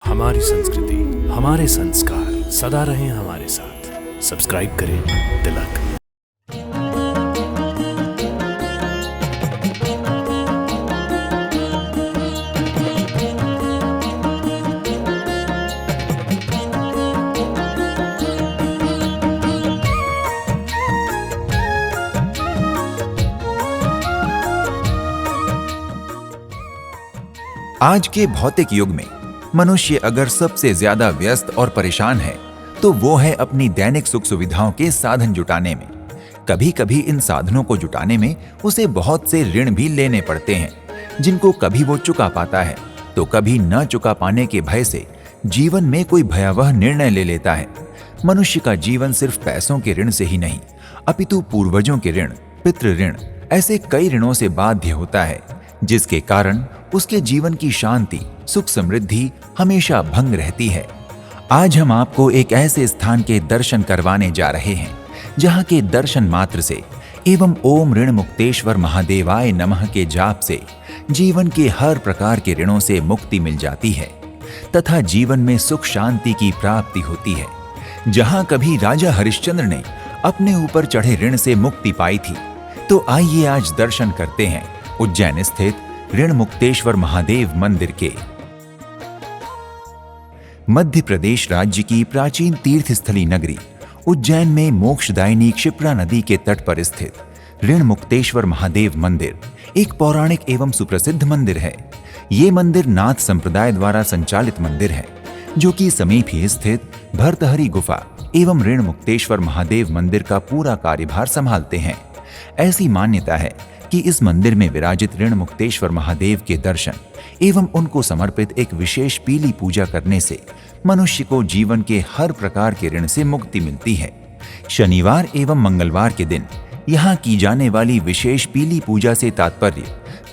हमारी संस्कृति, हमारे संस्कार सदा रहें हमारे साथ। सब्सक्राइब करें तिलक। आज के भौतिक युग में मनुष्य अगर सबसे ज्यादा व्यस्त और परेशान है तो वो है अपनी दैनिक सुख सुविधाओं के साधन जुटाने में। कभी कभी इन साधनों को जुटाने में उसे बहुत से ऋण भी लेने पड़ते हैं, जिनको कभी वो चुका पाता है तो कभी न चुका पाने के भय से जीवन में कोई भयावह निर्णय ले लेता है। मनुष्य का जीवन सिर्फ पैसों के ऋण से ही नहीं, अपितु पूर्वजों के ऋण, पितृ ऋण, ऐसे कई ऋणों से बाध्य होता है, जिसके कारण उसके जीवन की शांति, सुख, समृद्धि हमेशा भंग रहती है। आज हम आपको एक ऐसे स्थान के दर्शन करवाने जा रहे हैं जहां के दर्शन मात्र से एवं ओम ऋण मुक्तेश्वर महादेवाय नमः के जाप से जीवन के हर प्रकार के ऋणों से मुक्ति मिल जाती है तथा जीवन में सुख शांति की प्राप्ति होती है। जहां कभी राजा हरिश्चंद्र ने अपने ऊपर चढ़े ऋण से मुक्ति पाई थी, तो आइए आज दर्शन करते हैं उज्जैन स्थित ऋण मुक्तेश्वर महादेव मंदिर के। मध्य प्रदेश राज्य की प्राचीन तीर्थस्थली नगरी उज्जैन में मोक्षदायिनी क्षिप्रा नदी के तट पर स्थित ऋण मुक्तेश्वर महादेव मंदिर एक पौराणिक एवं सुप्रसिद्ध मंदिर है। ये मंदिर नाथ संप्रदाय द्वारा संचालित मंदिर है, जो कि समीप ही स्थित भर्तहरि गुफा एवं ऋण मुक्तेश्वर महादेव मंदिर का पूरा कार्यभार संभालते हैं। ऐसी मान्यता है कि इस मंदिर में विराजित ऋण मुक्तेश्वर महादेव के दर्शन एवं उनको समर्पित एक विशेष पीली पूजा करने से मनुष्य को जीवन के हर प्रकार के ऋण से मुक्ति मिलती है। शनिवार एवं मंगलवार के दिन यहाँ की जाने वाली विशेष पीली पूजा से तात्पर्य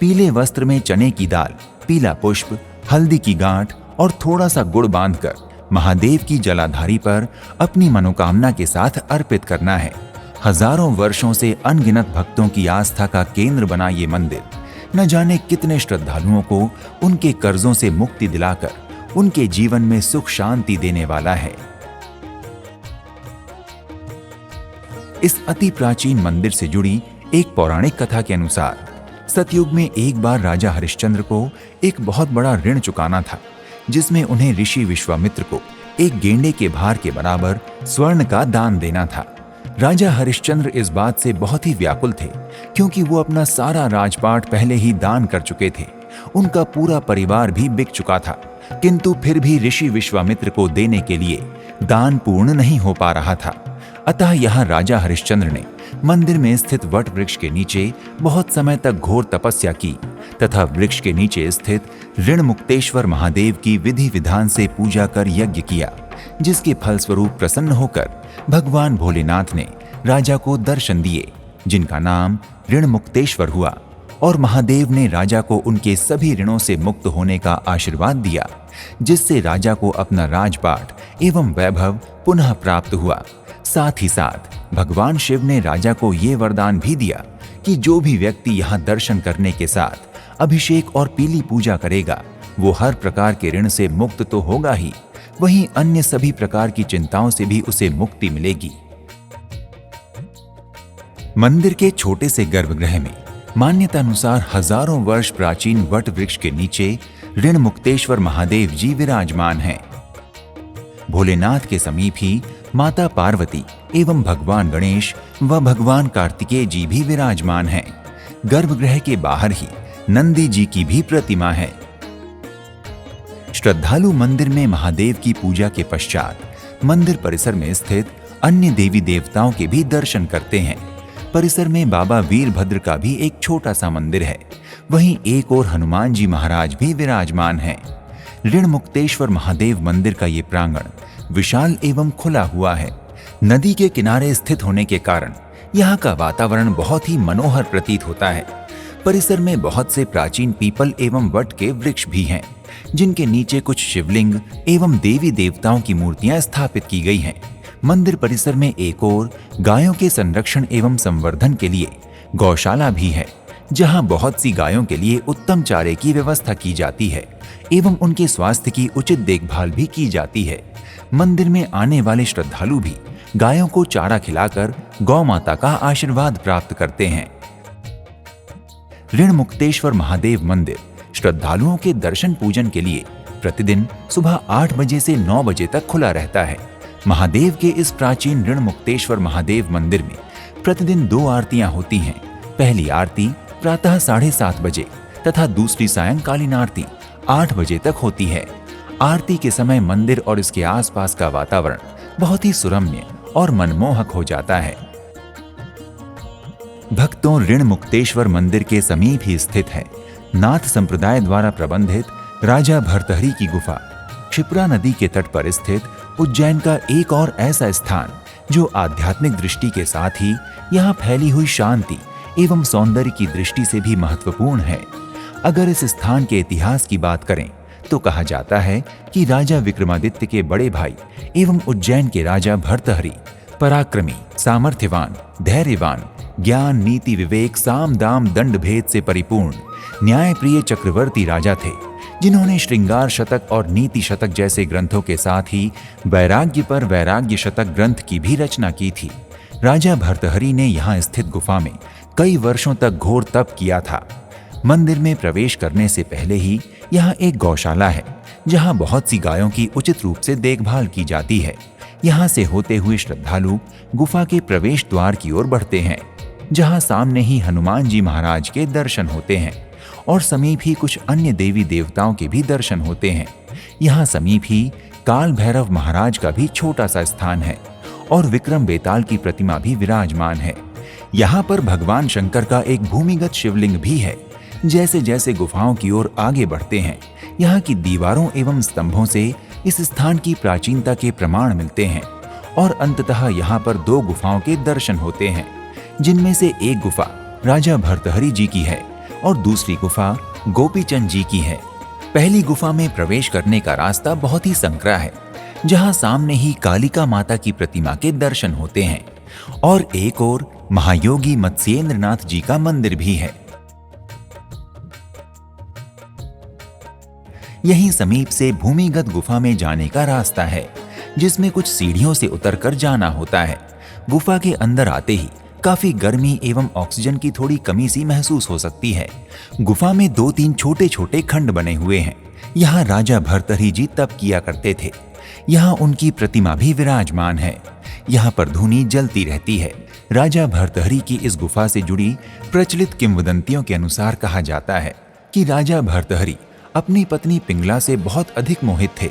पीले वस्त्र में चने की दाल, पीला पुष्प, हल्दी की गांठ और थोड़ा सा गुड़ बांधकर महादेव की जलाधारी पर अपनी मनोकामना के साथ अर्पित करना है। हजारों वर्षों से अनगिनत भक्तों की आस्था का केंद्र बना ये मंदिर न जाने कितने श्रद्धालुओं को उनके कर्जों से मुक्ति दिलाकर उनके जीवन में सुख शांति देने वाला है। इस अति प्राचीन मंदिर से जुड़ी एक पौराणिक कथा के अनुसार सतयुग में एक बार राजा हरिश्चंद्र को एक बहुत बड़ा ऋण चुकाना था, जिसमें उन्हें ऋषि विश्वामित्र को एक गेंडे के भार के बराबर स्वर्ण का दान देना था। राजा हरिश्चंद्र इस बात से बहुत ही व्याकुल थे, क्योंकि वो अपना सारा राजपाट पहले ही दान कर चुके थे। उनका पूरा परिवार भी बिक चुका था, किंतु फिर भी ऋषि विश्वामित्र को देने के लिए दान पूर्ण नहीं हो पा रहा था। अतः यहाँ राजा हरिश्चंद्र ने मंदिर में स्थित वट वृक्ष के नीचे बहुत समय तक घोर तपस्या की तथा वृक्ष के नीचे स्थित ऋण मुक्तेश्वर महादेव की विधि विधान से पूजा कर यज्ञ किया, जिसके फलस्वरूप प्रसन्न होकर भगवान भोलेनाथ ने राजा को दर्शन दिए, जिनका नाम ऋण मुक्तेश्वर हुआ, और महादेव ने राजा को उनके सभी ऋणों से मुक्त होने का आशीर्वाद दिया, जिससे राजा को अपना राजपाट एवं वैभव पुनः प्राप्त हुआ। साथ ही साथ भगवान शिव ने राजा को ये वरदान भी दिया कि जो भी व्यक्ति यहाँ दर्शन करने के साथ अभिषेक और पीली पूजा करेगा, वो हर प्रकार के ऋण से मुक्त तो होगा ही, वहीं अन्य सभी प्रकार की चिंताओं से भी उसे मुक्ति मिलेगी। मंदिर के छोटे से गर्भगृह में मान्यता अनुसार हजारों वर्ष प्राचीन वट वृक्ष के नीचे ऋण मुक्तेश्वर महादेव जी विराजमान हैं। भोलेनाथ के समीप ही माता पार्वती एवं भगवान गणेश व भगवान कार्तिकेय जी भी विराजमान हैं। गर्भगृह के बाहर ही नंदी जी की भी प्रतिमा है। श्रद्धालु मंदिर में महादेव की पूजा के पश्चात मंदिर परिसर में स्थित अन्य देवी देवताओं के भी दर्शन करते हैं। परिसर में बाबा वीरभद्र का भी एक छोटा सा मंदिर है। वहीं एक और हनुमान जी महाराज भी विराजमान हैं। ऋण मुक्तेश्वर महादेव मंदिर का ये प्रांगण विशाल एवं खुला हुआ है। नदी के किनारे स्थित होने के कारण यहाँ का वातावरण बहुत ही मनोहर प्रतीत होता है। परिसर में बहुत से प्राचीन पीपल एवं वट के वृक्ष भी हैं, जिनके नीचे कुछ शिवलिंग एवं देवी देवताओं की मूर्तियां स्थापित की गई हैं। मंदिर परिसर में एक और गायों के संरक्षण एवं संवर्धन के लिए गौशाला भी है, जहां बहुत सी गायों के लिए उत्तम चारे की व्यवस्था की जाती है एवं उनके स्वास्थ्य की उचित देखभाल भी की जाती है। मंदिर में आने वाले श्रद्धालु भी गायों को चारा खिलाकर गौ माता का आशीर्वाद प्राप्त करते हैं। ऋण मुक्तेश्वर महादेव मंदिर श्रद्धालुओं के दर्शन पूजन के लिए प्रतिदिन सुबह 8 बजे से 9 बजे तक खुला रहता है। महादेव के इस प्राचीन ऋण मुक्तेश्वर महादेव मंदिर में प्रतिदिन 2 आरतियां होती हैं। पहली आरती प्रातः 7:30 बजे तथा दूसरी सायंकालीन आरती 8 बजे तक होती है। आरती के समय मंदिर और इसके आसपास का वातावरण बहुत ही सुरम्य और मनमोहक हो जाता है। भक्तों, ऋण मुक्तेश्वर मंदिर के समीप ही स्थित है नाथ संप्रदाय द्वारा प्रबंधित राजा भर्तहरि की गुफा। क्षिप्रा नदी के तट पर स्थित उज्जैन का एक और ऐसा स्थान जो आध्यात्मिक दृष्टि के साथ ही यहाँ फैली हुई शांति एवं सौंदर्य की दृष्टि से भी महत्वपूर्ण है। अगर इस स्थान के इतिहास की बात करें तो कहा जाता है कि राजा विक्रमादित्य के बड़े भाई एवं उज्जैन के राजा भर्तहरि पराक्रमी, सामर्थ्यवान, धैर्यवान, ज्ञान, नीति, विवेक, साम, दाम, दंड भेद से परिपूर्ण न्यायप्रिय चक्रवर्ती राजा थे, जिन्होंने श्रृंगार शतक और नीति शतक जैसे ग्रंथों के साथ ही वैराग्य पर वैराग्य शतक ग्रंथ की भी रचना की थी। राजा भर्तहरि ने यहाँ स्थित गुफा में कई वर्षों तक घोर तप किया था। मंदिर में प्रवेश करने से पहले ही यहाँ एक गौशाला है, जहाँ बहुत सी गायों की उचित रूप से देखभाल की जाती है। यहाँ से होते हुए श्रद्धालु गुफा के प्रवेश द्वार की ओर बढ़ते हैं, जहाँ सामने ही हनुमान जी महाराज के दर्शन होते हैं और समीप ही कुछ अन्य देवी देवताओं के भी दर्शन होते हैं। यहाँ समीप ही काल भैरव महाराज का भी छोटा सा स्थान है और विक्रम बेताल की प्रतिमा भी विराजमान है। यहाँ पर भगवान शंकर का एक भूमिगत शिवलिंग भी है। जैसे जैसे गुफाओं की ओर आगे बढ़ते हैं, यहाँ की दीवारों एवं स्तंभों से इस स्थान की प्राचीनता के प्रमाण मिलते हैं और अंततः यहाँ पर 2 गुफाओं के दर्शन होते हैं, जिनमें से एक गुफा राजा भर्तहरि जी की है और दूसरी गुफा गोपीचंद जी की है। पहली गुफा में प्रवेश करने का रास्ता बहुत ही संकरा है, जहाँ सामने ही कालिका माता की प्रतिमा के दर्शन होते हैं और एक और महायोगी मत्स्येंद्र नाथ जी का मंदिर भी है। यहीं समीप से भूमिगत गुफा में जाने का रास्ता है, जिसमें कुछ सीढ़ियों से उतरकर जाना होता है। गुफा के अंदर आते ही काफी गर्मी एवं ऑक्सीजन की थोड़ी कमी सी महसूस हो सकती है। गुफा में 2-3 छोटे छोटे खंड बने हुए हैं। यहाँ राजा भर्तहरि जी तप किया करते थे। यहाँ उनकी प्रतिमा भी विराजमान है। यहाँ पर धूनी जलती रहती है। राजा भर्तहरि की इस गुफा से जुड़ी प्रचलित किंवदंतियों के अनुसार कहा जाता है कि राजा भर्तहरि अपनी पत्नी पिंगला से बहुत अधिक मोहित थे,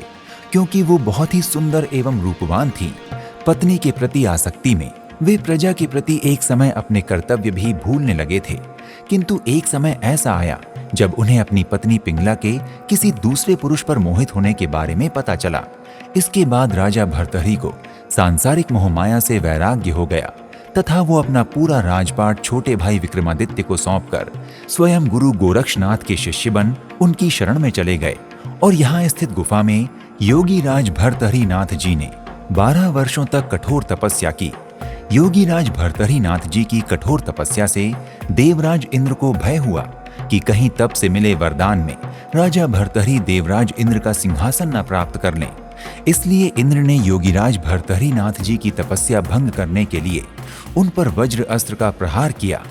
क्योंकि वो बहुत ही सुंदर एवं रूपवान थी। पत्नी के प्रति आसक्ति में वे प्रजा के प्रति एक समय अपने कर्तव्य भी भूलने लगे थे। किंतु एक समय ऐसा आया जब उन्हें अपनी पत्नी पिंगला के किसी दूसरे पुरुष पर मोहित होने के बारे में पता चला। इसके बाद राजा भर्तहरि को सांसारिक मोहमाया से वैराग्य हो गया तथा वो अपना पूरा राजपाट छोटे भाई विक्रमादित्य को सौंपकर स्वयं गुरु गोरक्षनाथ के शिष्य बन उनकी शरण में चले गए और यहाँ स्थित गुफा में योगी राज भर्तहरि नाथ जी ने 12 वर्षों तक कठोर तपस्या की। योगी राज भर्तहरि नाथ जी की कठोर तपस्या से देवराज इंद्र को भय हुआ कि कहीं तप से मिले वरदान में राजा भर्तहरि देवराज इंद्र का सिंहासन न प्राप्त कर लें। इसलिए इंद्र ने योगीराज भर्तहरि नाथ जी की तपस्या भंग करने के लिए उन पर वज्र अस्त्र का प्रहार किया।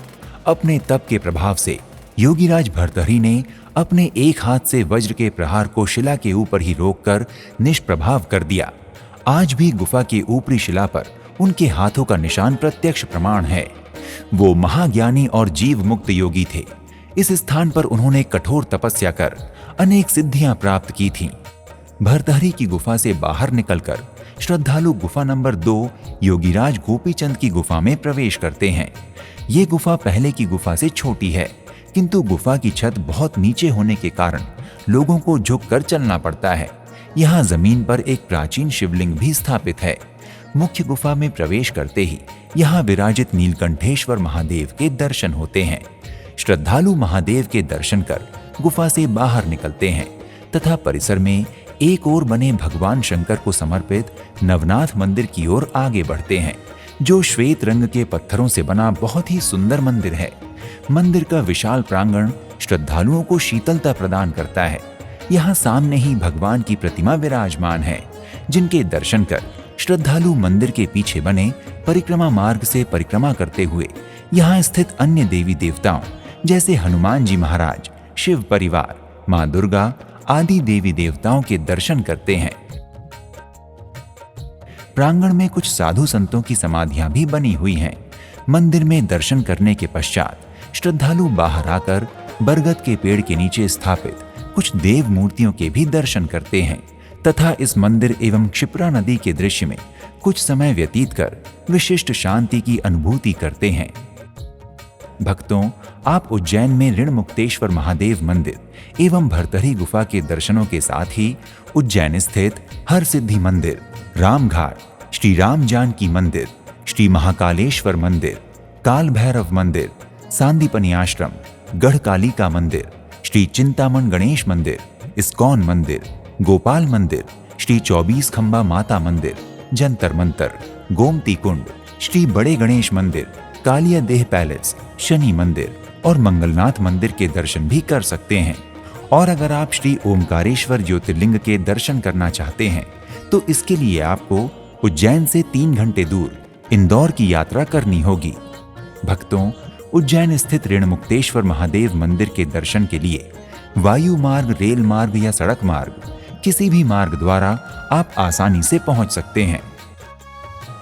अपने तप के प्रभाव से योगीराज भर्तहरि ने अपने एक हाथ से वज्र के प्रहार को शिला के ऊपर ही रोककर निष्प्रभाव कर दिया। आज भी गुफा की ऊपरी शिला पर उनके हाथों का निशान प्रत्यक्ष प्रमाण है। वो महाज्ञानी और जीव मुक्त योगी थे। इस स्थान पर उन्होंने कठोर तपस्या कर अनेक सिद्धियां प्राप्त की थीं। भर्तहरि की गुफा से बाहर निकलकर श्रद्धालु गुफा नंबर 2 योगीराज गोपीचंद की गुफा में प्रवेश करते हैं। ये गुफा पहले की गुफा से छोटी है, किंतु गुफा की छत बहुत नीचे होने के कारण लोगों को झुककर चलना पड़ता है। यहाँ जमीन पर एक प्राचीन शिवलिंग भी स्थापित है। मुख्य गुफा में प्रवेश करते ही यहाँ विराजित नीलकंठेश्वर महादेव के दर्शन होते हैं। श्रद्धालु महादेव के दर्शन कर गुफा से बाहर निकलते हैं तथा परिसर में एक और बने भगवान शंकर को समर्पित नवनाथ मंदिर की ओर आगे बढ़ते हैं, जो श्वेत रंग के पत्थरों से बना बहुत ही सुंदर मंदिर है। मंदिर का विशाल प्रांगण श्रद्धालुओं को शीतलता प्रदान करता है। यहाँ सामने ही भगवान की प्रतिमा विराजमान है, जिनके दर्शन कर श्रद्धालु मंदिर के पीछे बने परिक्रमा मार्ग से परिक्रमा करते हुए यहाँ स्थित अन्य देवी देवताओं जैसे हनुमान जी महाराज, शिव परिवार, माँ दुर्गा आदि देवी देवताओं के दर्शन करते हैं। प्रांगण में कुछ साधु संतों की समाधियां भी बनी हुई हैं। मंदिर में दर्शन करने के पश्चात श्रद्धालु बाहर आकर बरगद के पेड़ के नीचे स्थापित कुछ देव मूर्तियों के भी दर्शन करते हैं तथा इस मंदिर एवं क्षिप्रा नदी के दृश्य में कुछ समय व्यतीत कर विशिष्ट शांति की अनुभूति करते हैं। भक्तों, आप उज्जैन में ऋणमुक्तेश्वर महादेव मंदिर एवं भरतरी गुफा के दर्शनों के साथ ही उज्जैन स्थित हर सिद्धि मंदिर, रामघाट, श्री राम जानकी मंदिर, श्री महाकालेश्वर मंदिर, काल भैरव मंदिर, सांदीपनी आश्रम, गढ़कालिका मंदिर, श्री चिंतामण गणेश मंदिर, इस्कॉन मंदिर, गोपाल मंदिर, श्री 24 खंबा माता मंदिर, जंतर मंतर, गोमती कुंड, श्री बड़े गणेश मंदिर, कालिया देह पैलेस, शनि मंदिर और मंगलनाथ मंदिर के दर्शन भी कर सकते हैं। और अगर आप श्री ओमकारेश्वर ज्योतिर्लिंग के दर्शन करना चाहते हैं तो इसके लिए आपको उज्जैन से 3 घंटे दूर इंदौर की यात्रा करनी होगी। भक्तों, उज्जैन स्थित ऋणमुक्तेश्वर महादेव मंदिर के दर्शन के लिए वायु मार्ग, रेल मार्ग या सड़क मार्ग किसी भी मार्ग द्वारा आप आसानी से पहुंच सकते हैं।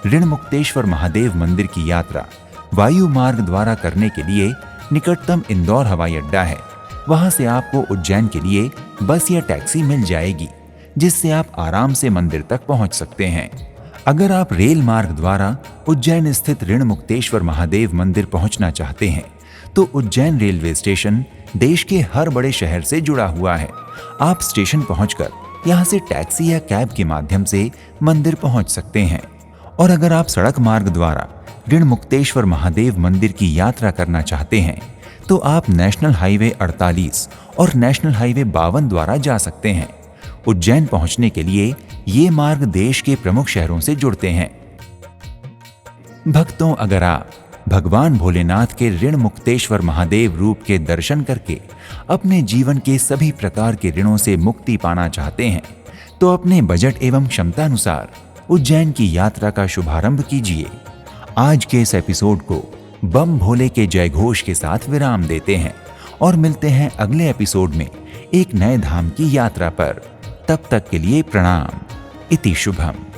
ऋणमुक्तेश्वर महादेव मंदिर की यात्रा वायु मार्ग द्वारा करने के लिए निकटतम इंदौर हवाई अड्डा है। वहां से आपको उज्जैन के लिए बस या टैक्सी मिल जाएगी, जिससे आप आराम से मंदिर तक पहुंच सकते हैं। अगर आप रेल मार्ग द्वारा उज्जैन स्थित ऋणमुक्तेश्वर महादेव मंदिर पहुंचना चाहते हैं तो उज्जैन रेलवे स्टेशन देश के हर बड़े शहर से जुड़ा हुआ है। आप स्टेशन पहुंचकर यहां से टैक्सी या कैब के माध्यम से मंदिर पहुंच सकते हैं। और अगर आप सड़क मार्ग द्वारा ऋणमुक्तेश्वर महादेव मंदिर की यात्रा करना चाहते हैं तो आप नेशनल हाईवे 48 और नेशनल हाईवे 52 द्वारा जा सकते हैं। उज्जैन पहुंचने के लिए ये मार्ग देश के प्रमुख शहरों से जुड़ते हैं। भक्तों, अगर आप भगवान भोलेनाथ के ऋणमुक्तेश्वर महादेव रूप के दर्शन करके अपने जीवन के सभी प्रकार के ऋणों से मुक्ति पाना चाहते हैं तो अपने बजट एवं क्षमता अनुसार उज्जैन की यात्रा का शुभारंभ कीजिए। आज के इस एपिसोड को बम भोले के जयघोष के साथ विराम देते हैं और मिलते हैं अगले एपिसोड में एक नए धाम की यात्रा पर। तब तक के लिए प्रणाम। इति शुभम।